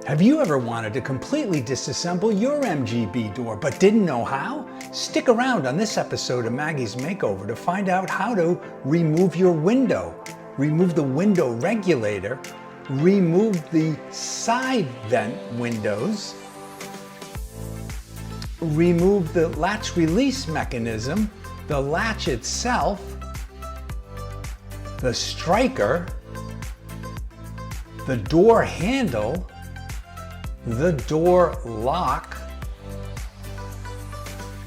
Have you ever wanted to completely disassemble your MGB door but didn't know how? Stick around on this episode of Maggie's Makeover to find out how to remove your window, remove the window regulator, remove the side vent windows, remove the latch release mechanism, the latch itself, the striker, the door handle, the door lock,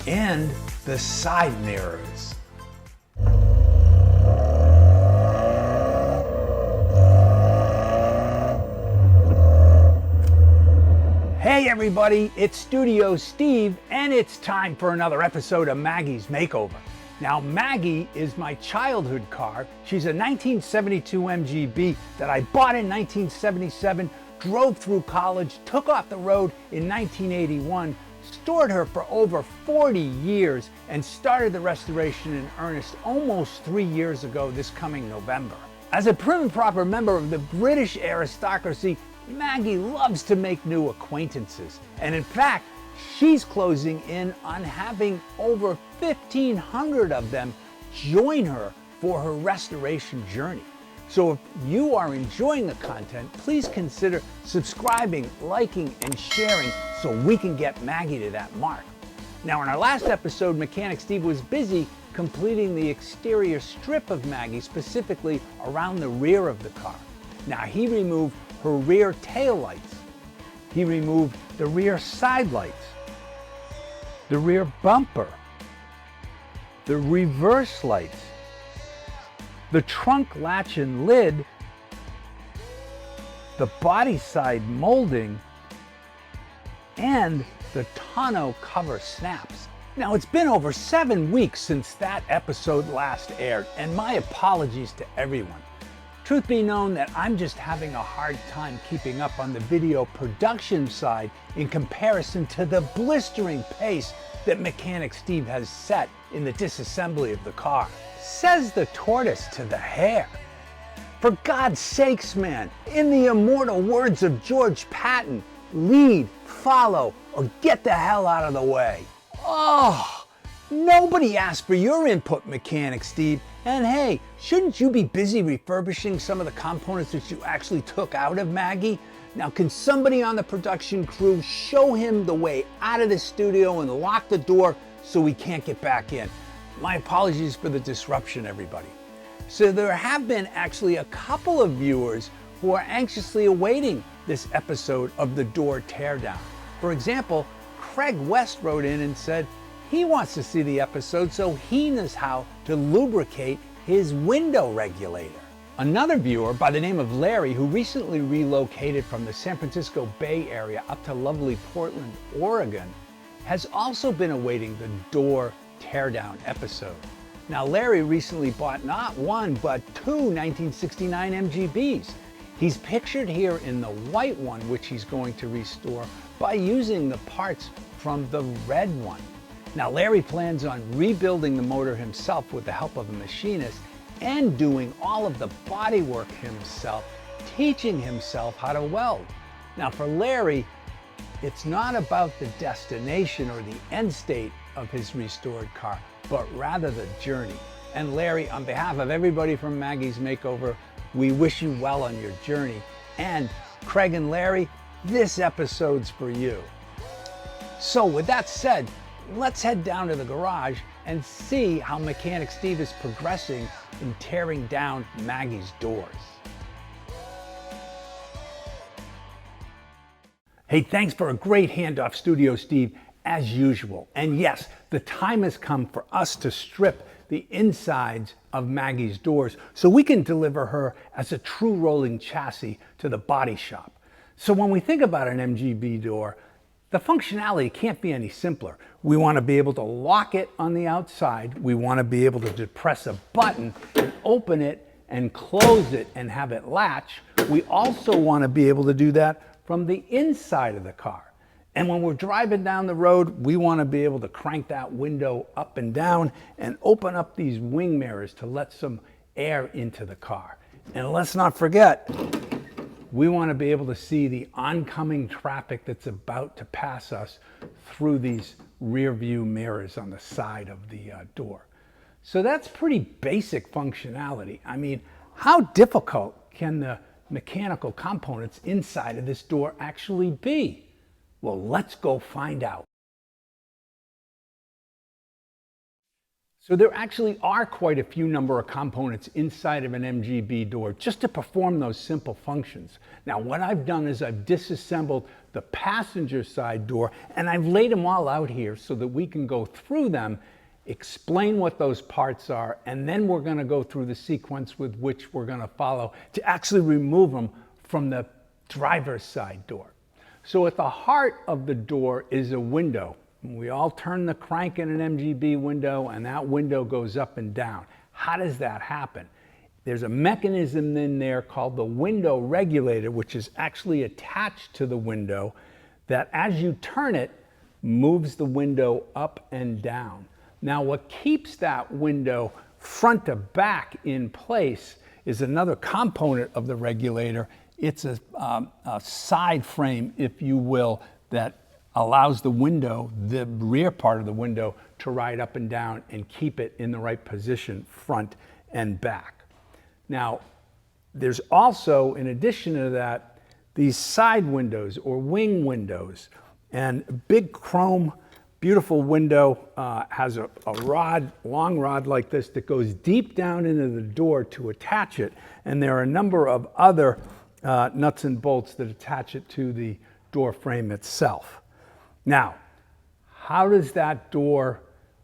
and the side mirrors. Hey everybody, it's Studio Steve, and it's time for another episode of Maggie's Makeover. Now, Maggie is my childhood car. She's a 1972 MGB that I bought in 1977, drove through college, took off the road in 1981, stored her for over 40 years, and started the restoration in earnest almost 3 years ago this coming November. As a prim and proper member of the British aristocracy, Maggie loves to make new acquaintances. And in fact, she's closing in on having over 1,500 of them join her for her restoration journey. So if you are enjoying the content, please consider subscribing, liking, and sharing so we can get Maggie to that mark. Now, in our last episode, Mechanic Steve was busy completing the exterior strip of Maggie, specifically around the rear of the car. Now, he removed her rear tail lights. He removed the rear side lights, the rear bumper, the reverse lights, the trunk latch and lid, the body side molding, and the tonneau cover snaps. Now, it's been over 7 weeks since that episode last aired, and my apologies to everyone. Truth be known that I'm just having a hard time keeping up on the video production side in comparison to the blistering pace that Mechanic Steve has set in the disassembly of the car. Says the tortoise to the hare. For God's sakes, man, in the immortal words of George Patton, lead, follow, or get the hell out of the way. Oh, nobody asked for your input, Mechanic Steve. And hey, shouldn't you be busy refurbishing some of the components that you actually took out of Maggie? Now, can somebody on the production crew show him the way out of the studio and lock the door so we can't get back in? My apologies for the disruption, everybody. So there have been actually a couple of viewers who are anxiously awaiting this episode of the door teardown. For example, Craig West wrote in and said he wants to see the episode so he knows how to lubricate his window regulator. Another viewer by the name of Larry, who recently relocated from the San Francisco Bay Area up to lovely Portland, Oregon, has also been awaiting the door teardown episode. Now, Larry recently bought not one, but two 1969 MGBs. He's pictured here in the white one, which he's going to restore by using the parts from the red one. Now, Larry plans on rebuilding the motor himself with the help of a machinist and doing all of the body work himself, teaching himself how to weld. Now, for Larry, it's not about the destination or the end state of his restored car, but rather the journey. And Larry, on behalf of everybody from Maggie's Makeover, we wish you well on your journey. And Craig and Larry, this episode's for you. So with that said, let's head down to the garage and see how Mechanic Steve is progressing in tearing down Maggie's doors. Hey, thanks for a great handoff, Studio Steve, as usual. And yes, the time has come for us to strip the insides of Maggie's doors so we can deliver her as a true rolling chassis to the body shop. So when we think about an MGB door, the functionality can't be any simpler. We want to be able to lock it on the outside. We want to be able to depress a button and open it and close it and have it latch. We also want to be able to do that from the inside of the car. And when we're driving down the road, we want to be able to crank that window up and down and open up these wing mirrors to let some air into the car. And let's not forget, We want to be able to see the oncoming traffic that's about to pass us through these rear view mirrors on the side of the door. So that's pretty basic functionality. I mean, how difficult can the mechanical components inside of this door actually be? Well, let's go find out. So there actually are quite a few number of components inside of an MGB door just to perform those simple functions. Now what I've done is I've disassembled the passenger side door and I've laid them all out here so that we can go through them, explain what those parts are, and then we're going to go through the sequence with which we're going to follow to actually remove them from the driver's side door. So at the heart of the door is a window. We all turn the crank in an MGB window and that window goes up and down. How does that happen? There's a mechanism in there called the window regulator, which is actually attached to the window, that as you turn it, moves the window up and down. Now what keeps that window front to back in place is another component of the regulator. It's a side frame, if you will, that allows the window, the rear part of the window, to ride up and down and keep it in the right position front and back. Now, there's also, in addition to that, these side windows or wing windows. And a big chrome, beautiful window has a rod, long rod like this that goes deep down into the door to attach it. And there are a number of other nuts and bolts that attach it to the door frame itself. Now, how does that door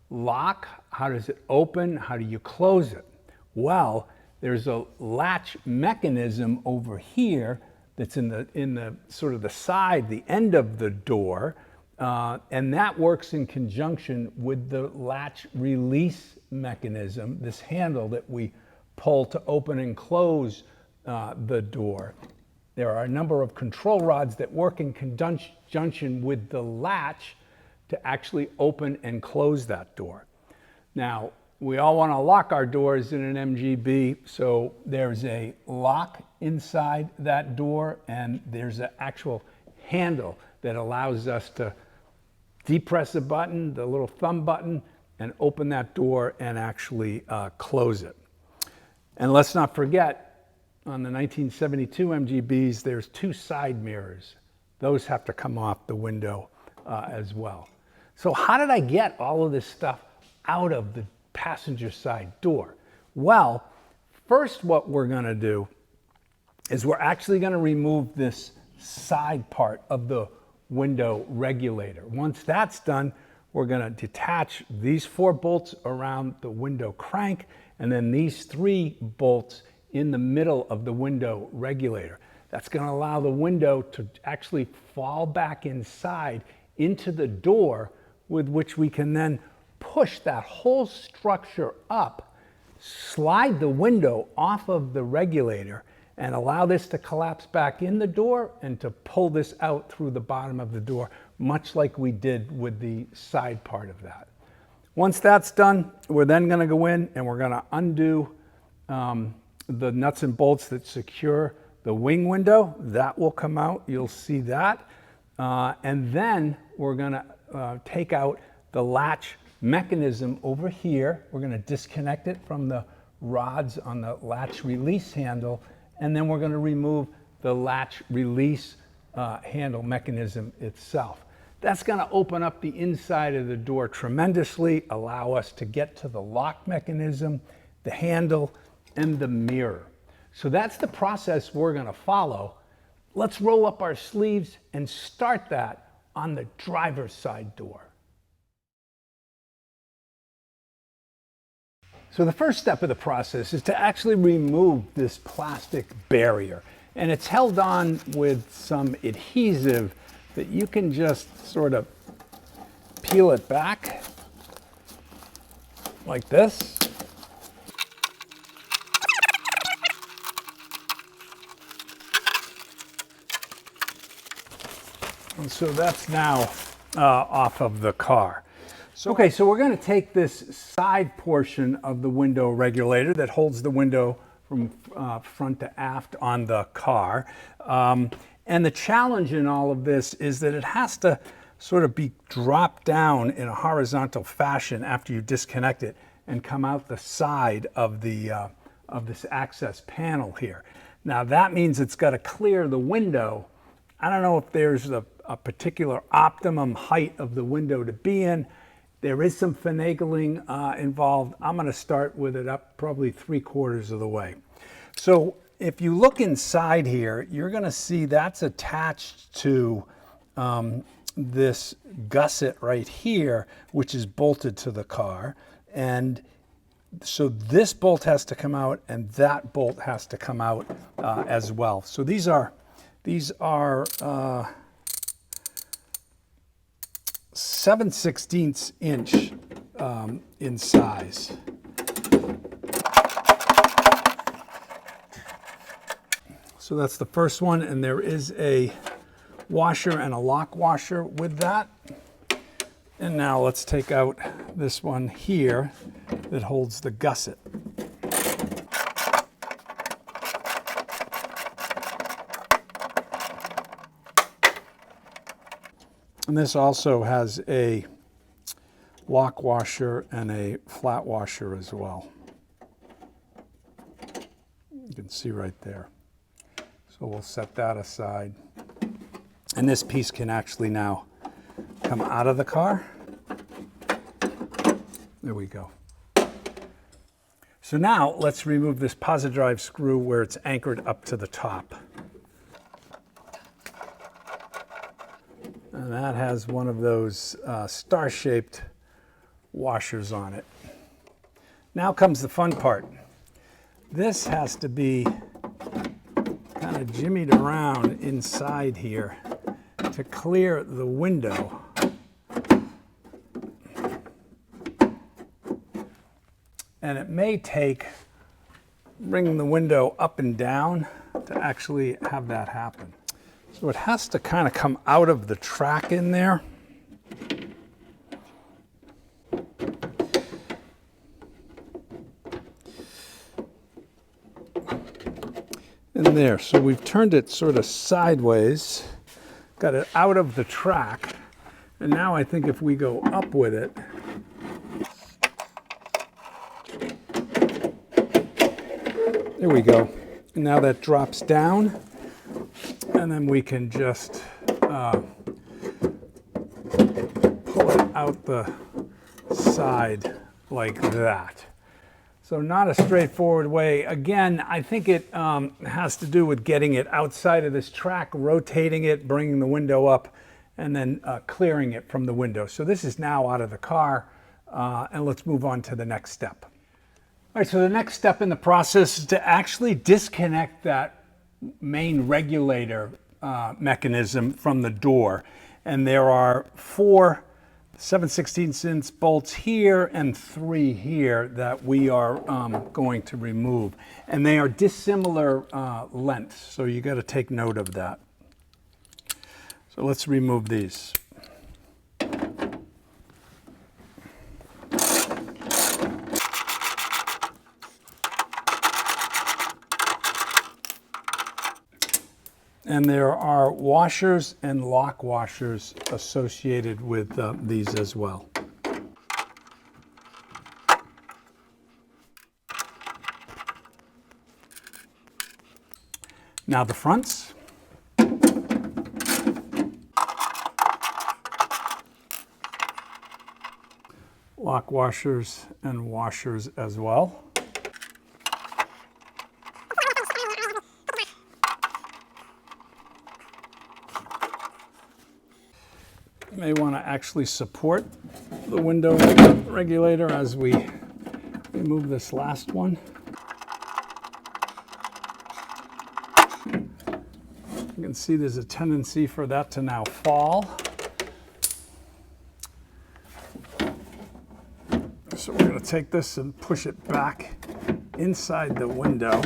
lock? How does it open? How do you close it? Well, there's a latch mechanism over here that's in the sort of the side, the end of the door, and that works in conjunction with the latch release mechanism, this handle that we pull to open and close the door. There are a number of control rods that work in conjunction with the latch to actually open and close that door. Now, we all want to lock our doors in an MGB, so there's a lock inside that door and there's an actual handle that allows us to depress a button, the little thumb button, and open that door and actually close it. And let's not forget, on the 1972 MGBs, there's two side mirrors. Those have to come off the window as well. So how did I get all of this stuff out of the passenger side door? Well, first what we're going to do is we're actually going to remove this side part of the window regulator. Once that's done, we're going to detach these 4 bolts around the window crank and then these 3 bolts in the middle of the window regulator. That's going to allow the window to actually fall back inside into the door, with which we can then push that whole structure up, slide the window off of the regulator, and allow this to collapse back in the door and to pull this out through the bottom of the door, much like we did with the side part of that. Once that's done, we're then going to go in and we're going to undo the nuts and bolts that secure the wing window. That will come out, you'll see that. And then we're going to take out the latch mechanism over here. We're going to disconnect it from the rods on the latch release handle, and then we're going to remove the latch release handle mechanism itself. That's going to open up the inside of the door tremendously, allow us to get to the lock mechanism, the handle, and the mirror. So that's the process we're going to follow. Let's roll up our sleeves and start that on the driver's side door. So the first step of the process is to actually remove this plastic barrier. And it's held on with some adhesive that you can just sort of peel it back like this. And so that's now off of the car. So we're going to take this side portion of the window regulator that holds the window from front to aft on the car. And the challenge in all of this is that it has to sort of be dropped down in a horizontal fashion after you disconnect it and come out the side of the of this access panel here. Now that means it's got to clear the window. I don't know if there's a particular optimum height of the window to be in. There is some finagling involved. I'm going to start with it up probably 3/4 of the way. So if you look inside here, you're going to see that's attached to this gusset right here, which is bolted to the car. And so this bolt has to come out and that bolt has to come out as well. So these are 7/16 inch in size. So that's the first one, and there is a washer and a lock washer with that. And now let's take out this one here that holds the gusset. And this also has a lock washer and a flat washer as well. You can see right there. So we'll set that aside. And this piece can actually now come out of the car. There we go. So now let's remove this posi drive screw where it's anchored up to the top. And that has one of those star-shaped washers on it. Now comes the fun part. This has to be kind of jimmied around inside here to clear the window. And it may take bringing the window up and down to actually have that happen. So it has to kind of come out of the track in there. In there, so we've turned it sort of sideways, got it out of the track, and now I think if we go up with it, there we go. And now that drops down, and then we can just pull it out the side like that. So not a straightforward way. Again, I think it has to do with getting it outside of this track, rotating it, bringing the window up, and then clearing it from the window. So this is now out of the car, and let's move on to the next step. All right, so the next step in the process is to actually disconnect that main regulator mechanism from the door. And there are 4 7/16 inch bolts here and 3 here that we are going to remove. And they are dissimilar lengths, so you got to take note of that. So let's remove these. And there are washers and lock washers associated with these as well. Now the fronts. Lock washers and washers as well. You may want to actually support the window regulator as we remove this last one. You can see there's a tendency for that to now fall. So we're going to take this and push it back inside the window,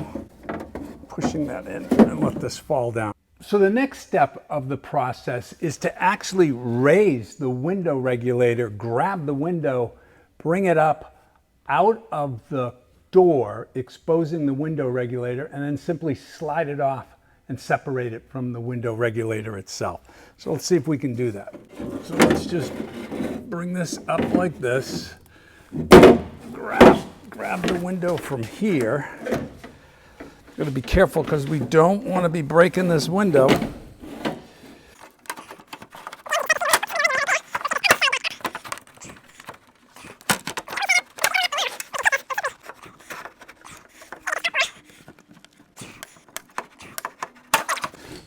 pushing that in and let this fall down. So the next step of the process is to actually raise the window regulator, grab the window, bring it up out of the door, exposing the window regulator, and then simply slide it off and separate it from the window regulator itself. So let's see if we can do that. So let's just bring this up like this, grab the window from here. Got to be careful because we don't want to be breaking this window.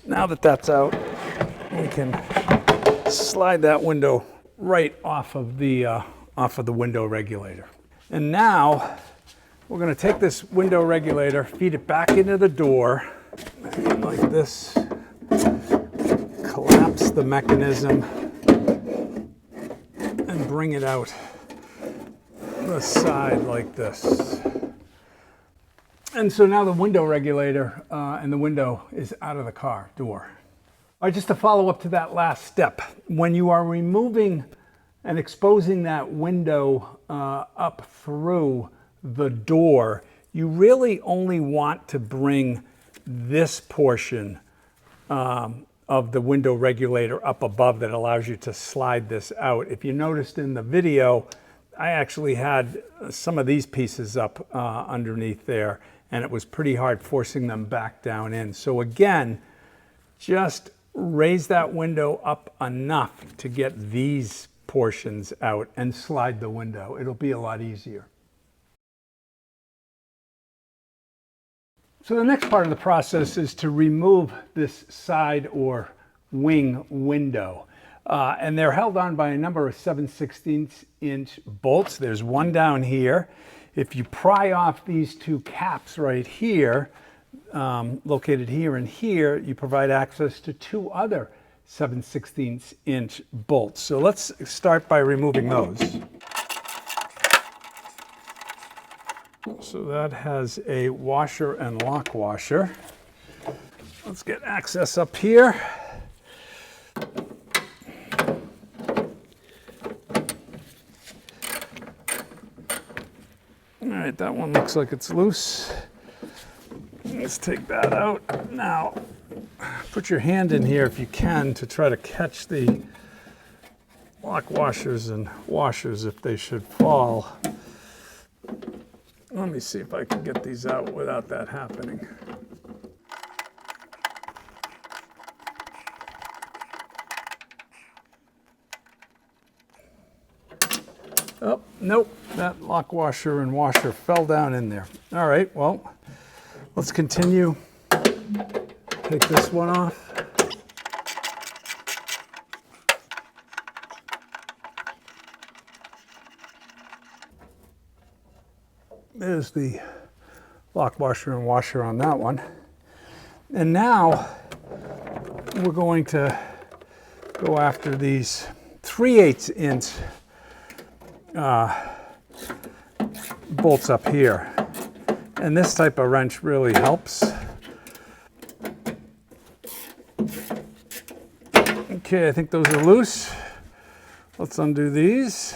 Now that that's out, we can slide that window right off of the window regulator. And now we're going to take this window regulator, feed it back into the door, like this, collapse the mechanism, and bring it out the side like this. And so now the window regulator and the window is out of the car door. All right, just to follow up to that last step, when you are removing and exposing that window up through the door, you really only want to bring this portion of the window regulator up above that allows you to slide this out. If you noticed in the video, I actually had some of these pieces up underneath there, and it was pretty hard forcing them back down in. So again, just raise that window up enough to get these portions out and slide the window. It'll be a lot easier. So the next part of the process is to remove this side or wing window. And they're held on by a number of 7/16" bolts. There's one down here. If you pry off these two caps right here, located here and here, you provide access to two other 7/16" bolts. So let's start by removing those. So that has a washer and lock washer. Let's get access up here. All right, that one looks like it's loose. Let's take that out. Now, put your hand in here if you can to try to catch the lock washers and washers if they should fall. Let me see if I can get these out without that happening. Oh, nope, that lock washer and washer fell down in there. All right, well, let's continue. Take this one off. There's the lock washer and washer on that one. And now we're going to go after these 3/8" bolts up here. And this type of wrench really helps. Okay, I think those are loose. Let's undo these.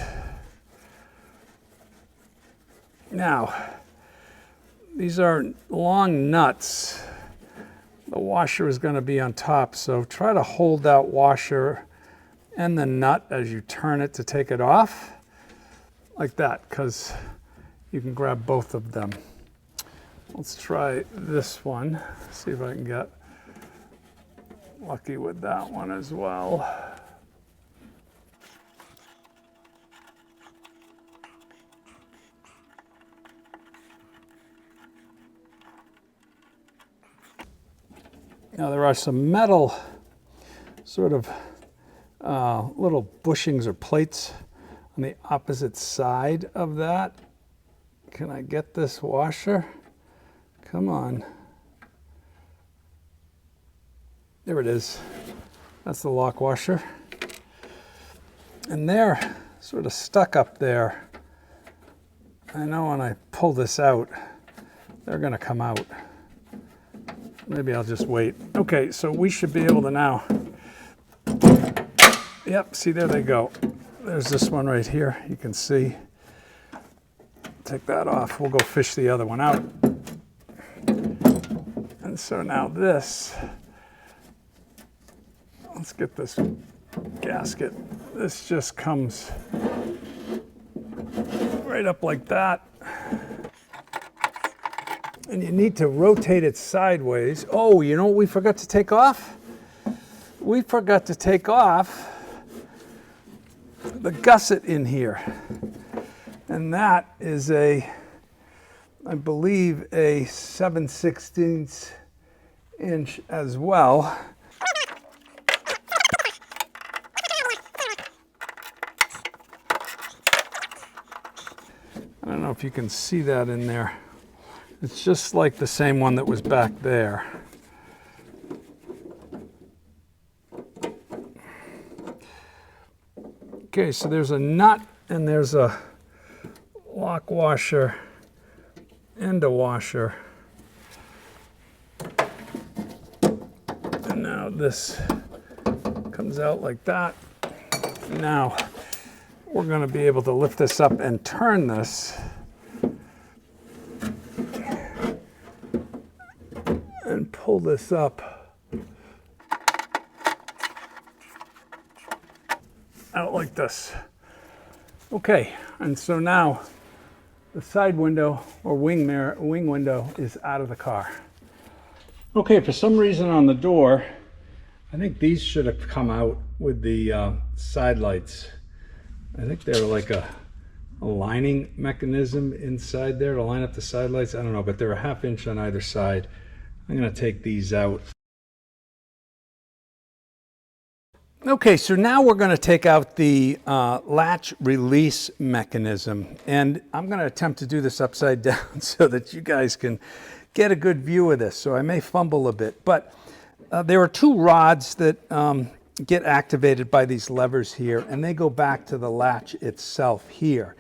Now, these are long nuts. The washer is going to be on top, so try to hold that washer and the nut as you turn it to take it off, like that, because you can grab both of them. Let's try this one, see if I can get lucky with that one as well. Now there are some metal sort of little bushings or plates on the opposite side of that. Can I get this washer? Come on. There it is. That's the lock washer. And they're sort of stuck up there. I know when I pull this out, they're going to come out. Maybe I'll just wait. Okay, so we should be able to now. Yep, see, there they go. There's this one right here, you can see. take that off. We'll go fish the other one out. And so now this, let's get this gasket. This just comes right up like that. And you need to rotate it sideways. Oh, you know what we forgot to take off? We forgot to take off the gusset in here. And that is I believe, a 7/16 inch as well. I don't know if you can see that in there. It's just like the same one that was back there. Okay, so there's a nut and there's a lock washer and a washer. And now this comes out like that. Now we're going to be able to lift this up and turn this. And pull this up out like this. Okay, and so now the side window or wing window is out of the car. Okay, for some reason on the door, I think these should have come out with the side lights. I think they're like a lining mechanism inside there to line up the side lights. I don't know, but they're a 1/2 inch on either side. I'm going to take these out. Okay, so now we're going to take out the latch release mechanism, and I'm going to attempt to do this upside down so that you guys can get a good view of this. So I may fumble a bit, but there are 2 rods that get activated by these levers here, and they go back to the latch itself here.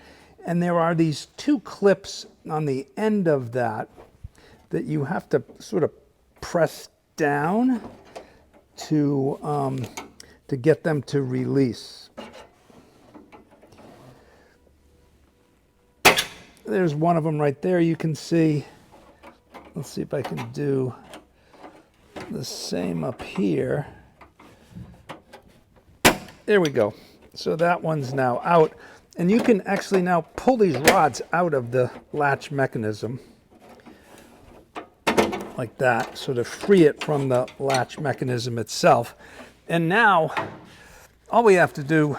And there are these 2 clips on the end of that you have to sort of press down to get them to release. There's one of them right there you can see. Let's see if I can do the same up here. There we go. So that one's now out. And you can actually now pull these rods out of the latch mechanism like that, so to free it from the latch mechanism itself. And now all we have to do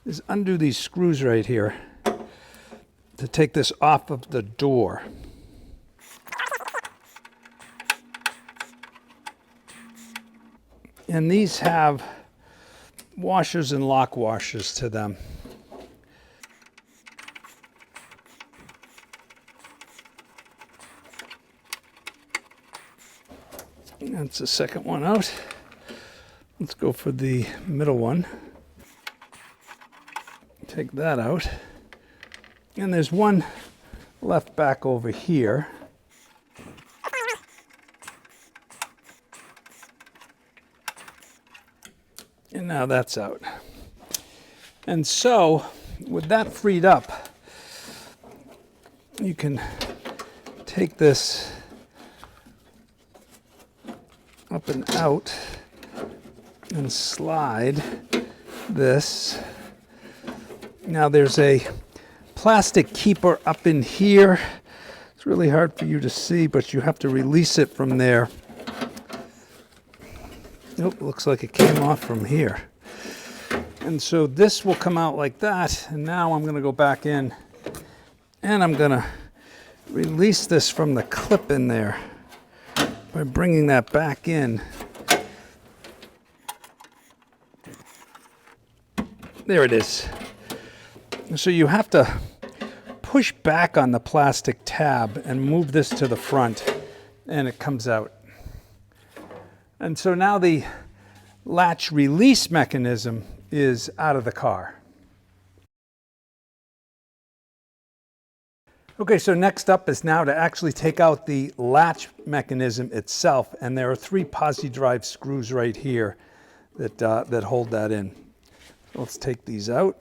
is undo these screws right here to take this off of the door. And these have washers and lock washers to them. That's the second one out. Let's go for the middle one. Take that out. And there's one left back over here. And now that's out. And so, with that freed up, you can take this up and out and slide this. Now there's a plastic keeper up in here. It's really hard for you to see, but you have to release it from there. Oh, looks like it came off from here. And so this will come out like that. And now I'm going to go back in and I'm going to release this from the clip in there by bringing that back in. There it is. So you have to push back on the plastic tab and move this to the front, and it comes out. And so now the latch release mechanism is out of the car. Okay, so next up is now to actually take out the latch mechanism itself, and there are 3 posi drive screws right here that hold that in. So let's take these out.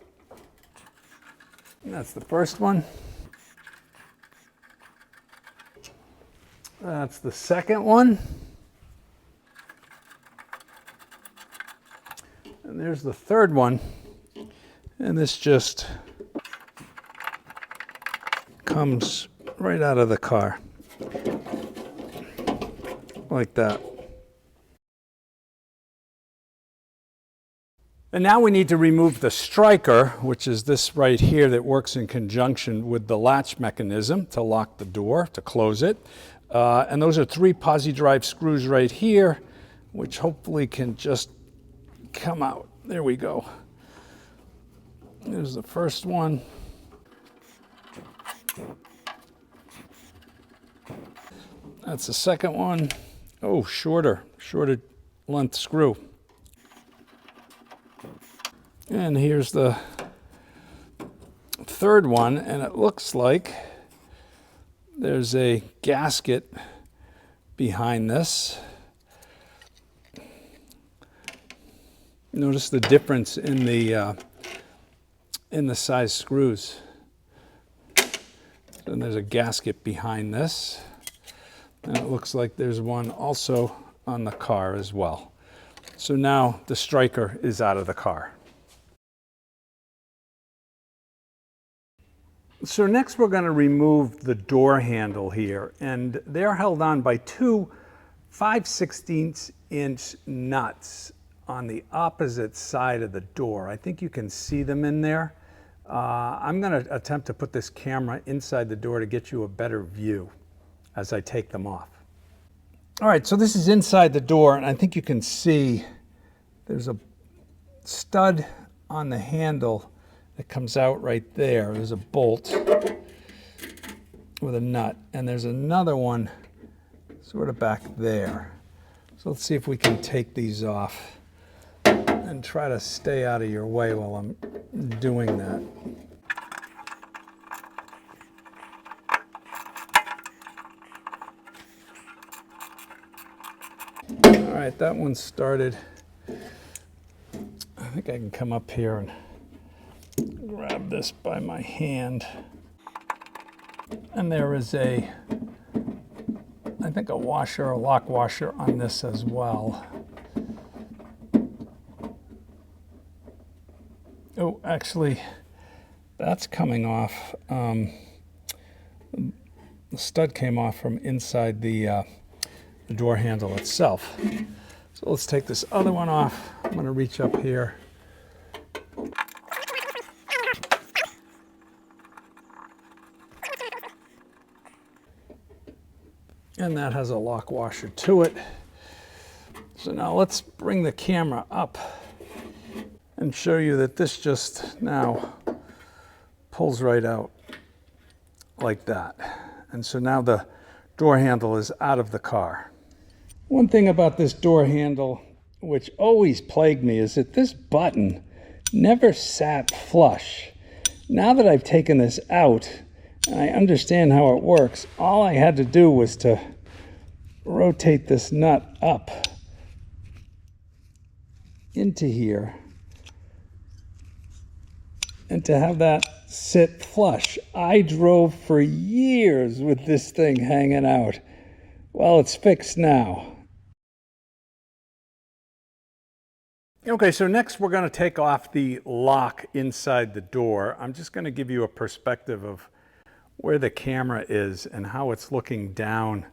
And that's the first one. That's the second one. And there's the third one. And this just comes right out of the car. Like that. And now we need to remove the striker, which is this right here that works in conjunction with the latch mechanism to lock the door, to close it. And those are 3 posi drive screws right here, which hopefully can just come out. There we go. There's the first one. That's the second one. Oh, shorter length screw. And here's the third one, and it looks like there's a gasket behind this. Notice the difference in the size screws. And there's a gasket behind this. And it looks like there's one also on the car as well. So now the striker is out of the car. So next we're going to remove the door handle here, and they're held on by 2 5/16" nuts on the opposite side of the door. I think you can see them in there. I'm going to attempt to put this camera inside the door to get you a better view as I take them off. All right, so this is inside the door, and I think you can see there's a stud on the handle that comes out right there. There's a bolt with a nut, and there's another one sort of back there. So let's see if we can take these off and try to stay out of your way while I'm doing that. All right, that one started. I think I can come up here and grab this by my hand. And there is I think a washer, a lock washer on this as well. Oh, actually, that's coming off. The stud came off from inside the door handle itself. So let's take this other one off. I'm going to reach up here. And that has a lock washer to it. So now let's bring the camera up and show you that this just now pulls right out like that. And so now the door handle is out of the car. One thing about this door handle which always plagued me is that this button never sat flush. Now that I've taken this out and I understand how it works, all I had to do was to rotate this nut up into here and to have that sit flush. I drove for years with this thing hanging out. Well, it's fixed now. Okay, so next we're going to take off the lock inside the door. I'm just going to give you a perspective of where the camera is and how it's looking down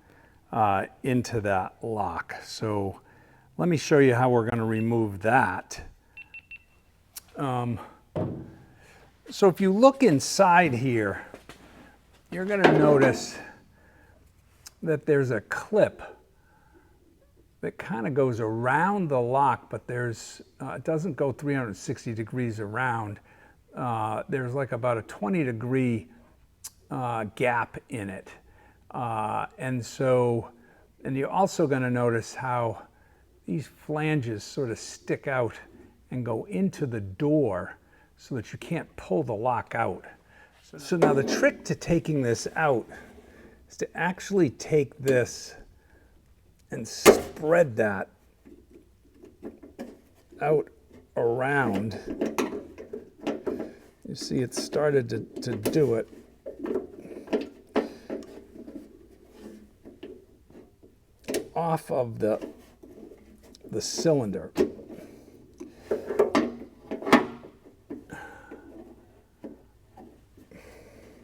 into that lock. So let me show you how we're going to remove that. So if you look inside here, you're going to notice that there's a clip that kind of goes around the lock, but there's it doesn't go 360 degrees around. There's like about a 20-degree gap in it. And you're also going to notice how these flanges sort of stick out and go into the door so that you can't pull the lock out. So now the trick to taking this out is to actually take this and spread that out around. You see it started to do it. off of the cylinder.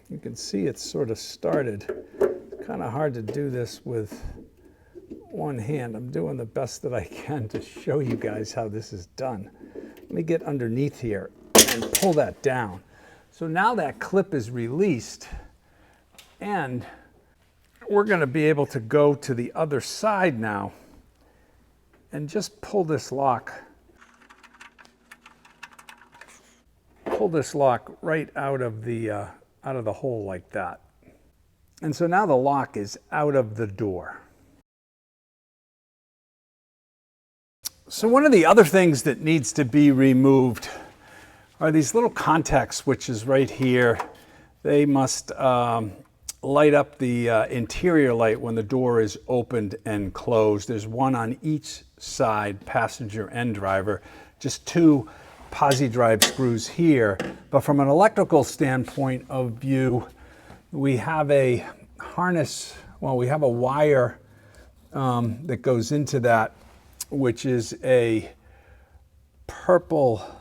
You can see it's sort of started. It's kind of hard to do this with one hand. I'm doing the best that I can to show you guys how this is done. Let me get underneath here and pull that down. So now that clip is released, and we're going to be able to go to the other side now and just pull this lock right out of the hole like that. And so now the lock is out of the door. So one of the other things that needs to be removed are these little contact switches right here. They must light up the interior light when the door is opened and closed. There's one on each side, passenger and driver, just 2 posi drive screws here. But from an electrical standpoint of view, we have a harness, well, we have a wire that goes into that, which is a purple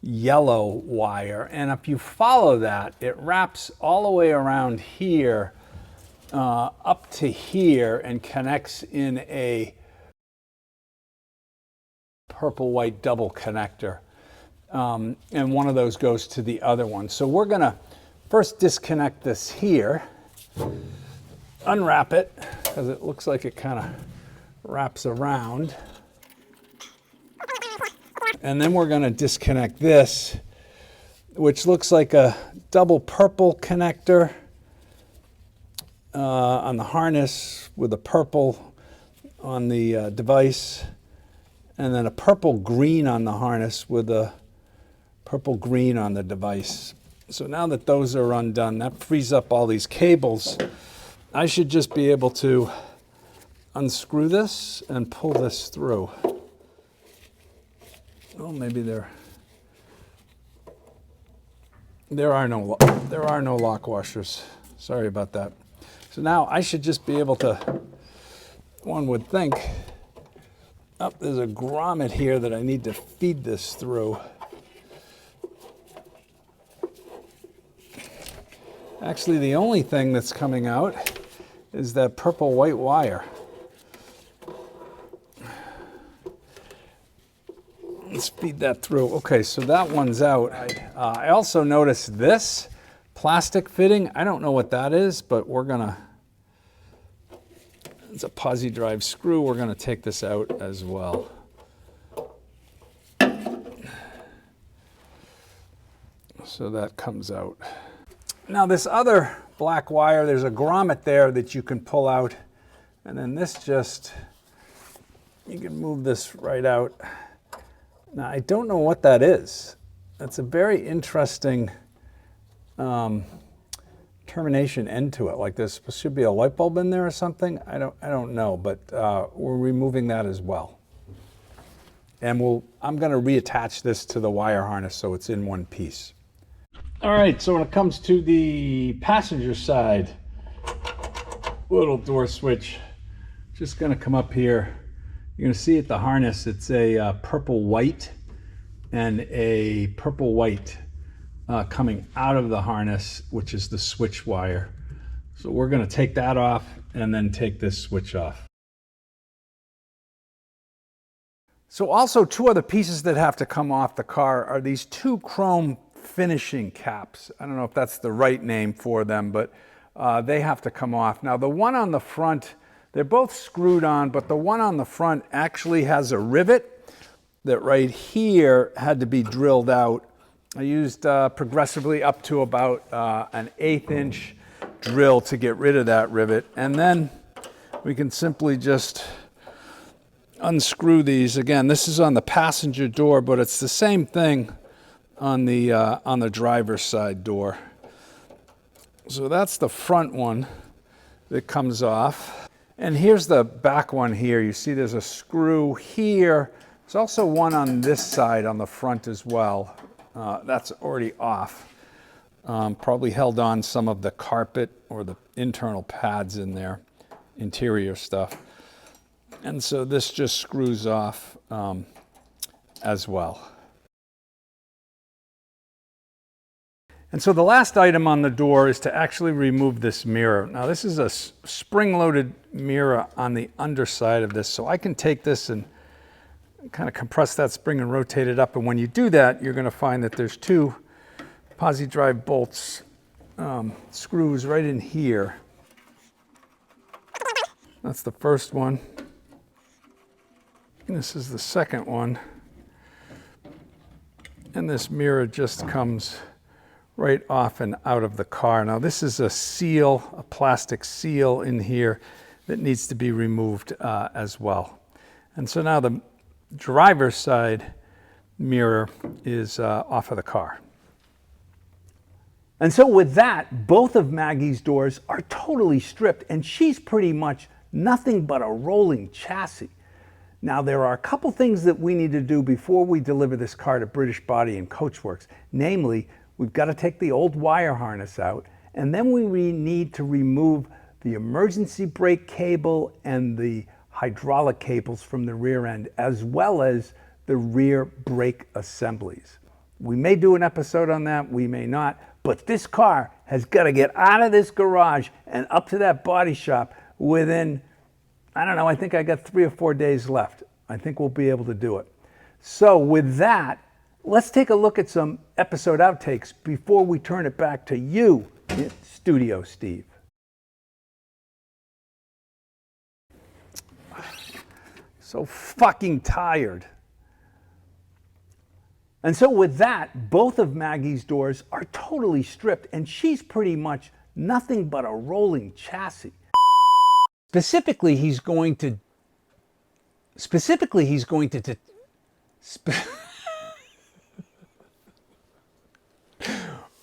yellow wire, and if you follow that, it wraps all the way around here up to here and connects in a purple white double connector, and one of those goes to the other one. So we're gonna first disconnect this here, unwrap it because it looks like it kind of wraps around. And then we're going to disconnect this, which looks like a double purple connector on the harness with a purple on the device, and then a purple green on the harness with a purple green on the device. So now that those are undone, that frees up all these cables. I should just be able to unscrew this and pull this through. Oh, maybe there are no lock washers. Sorry about that. So now I should just be able to, one would think, oh, there's a grommet here that I need to feed this through. Actually, the only thing that's coming out is that purple white wire. Let's feed that through. Okay, so that one's out. I also noticed this plastic fitting. I don't know what that is, but we're gonna, it's a posi drive screw. We're gonna take this out as well. So that comes out. Now this other black wire, there's a grommet there that you can pull out, and then this just, you can move this right out. Now, I don't know what that is. That's a very interesting termination end to it. Like this should be a light bulb in there or something. I don't know, but we're removing that as well. And I'm going to reattach this to the wire harness so it's in one piece. All right, so when it comes to the passenger side, little door switch, just going to come up here. You're going to see at the harness, it's a purple white and a purple white coming out of the harness, which is the switch wire. So we're going to take that off and then take this switch off. So also 2 other pieces that have to come off the car are these 2 chrome finishing caps. I don't know if that's the right name for them, but they have to come off. Now the one on the front, they're both screwed on, but the one on the front actually has a rivet that right here had to be drilled out. I used progressively up to about an 1/8 inch drill to get rid of that rivet. And then we can simply just unscrew these. Again, this is on the passenger door, but it's the same thing on the driver's side door. So that's the front one that comes off. And here's the back one here. You see there's a screw here. There's also one on this side on the front as well. That's already off. Probably held on some of the carpet or the internal pads in there, interior stuff. And so this just screws off as well. And so the last item on the door is to actually remove this mirror. Now this is a spring-loaded mirror on the underside of this, so I can take this and kind of compress that spring and rotate it up. And when you do that, you're going to find that there's two posi drive bolts, screws right in here. That's the first one. And this is the second one. And this mirror just comes right off and out of the car. Now this is a seal, a plastic seal in here that needs to be removed as well. And so now the driver's side mirror is off of the car. And so with that, both of Maggie's doors are totally stripped, and she's pretty much nothing but a rolling chassis. Now there are a couple things that we need to do before we deliver this car to British Body and Coachworks. Namely, we've got to take the old wire harness out, and then we need to remove the emergency brake cable and the hydraulic cables from the rear end, as well as the rear brake assemblies. We may do an episode on that, we may not, but this car has got to get out of this garage and up to that body shop within, I don't know, I think I got 3 or 4 days left. I think we'll be able to do it. So with that, let's take a look at some episode outtakes before we turn it back to you, Studio Steve. So fucking tired. And so with that, both of Maggie's doors are totally stripped, and she's pretty much nothing but a rolling chassis. Specifically, he's going to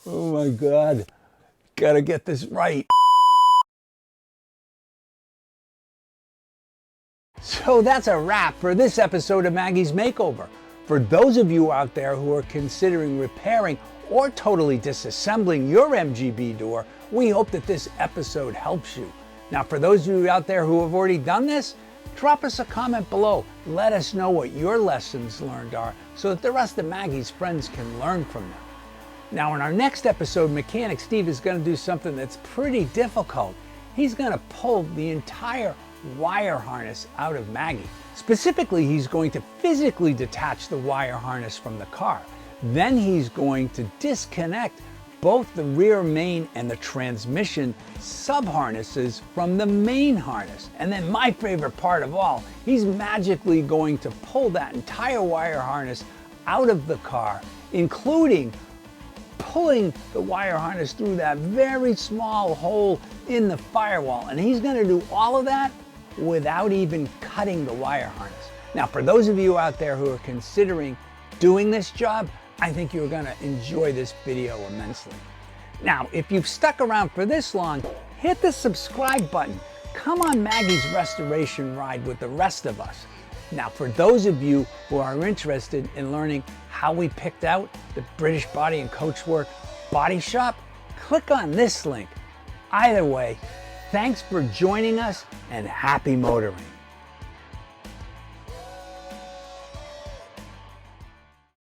oh my God, gotta get this right. So that's a wrap for this episode of Maggie's Makeover. For those of you out there who are considering repairing or totally disassembling your MGB door, we hope that this episode helps you. Now, for those of you out there who have already done this, drop us a comment below. Let us know what your lessons learned are so that the rest of Maggie's friends can learn from them. Now, in our next episode, Mechanic Steve is going to do something that's pretty difficult. He's going to pull the entire wire harness out of Maggie. Specifically, he's going to physically detach the wire harness from the car. Then he's going to disconnect both the rear main and the transmission sub-harnesses from the main harness. And then my favorite part of all, he's magically going to pull that entire wire harness out of the car, including pulling the wire harness through that very small hole in the firewall. And he's going to do all of that without even cutting the wire harness. Now, for those of you out there who are considering doing this job, I think you're going to enjoy this video immensely. Now, if you've stuck around for this long, hit the subscribe button. Come on Maggie's restoration ride with the rest of us. Now, for those of you who are interested in learning how we picked out the British Body and Coachworks body shop, click on this link. Either way, thanks for joining us and happy motoring.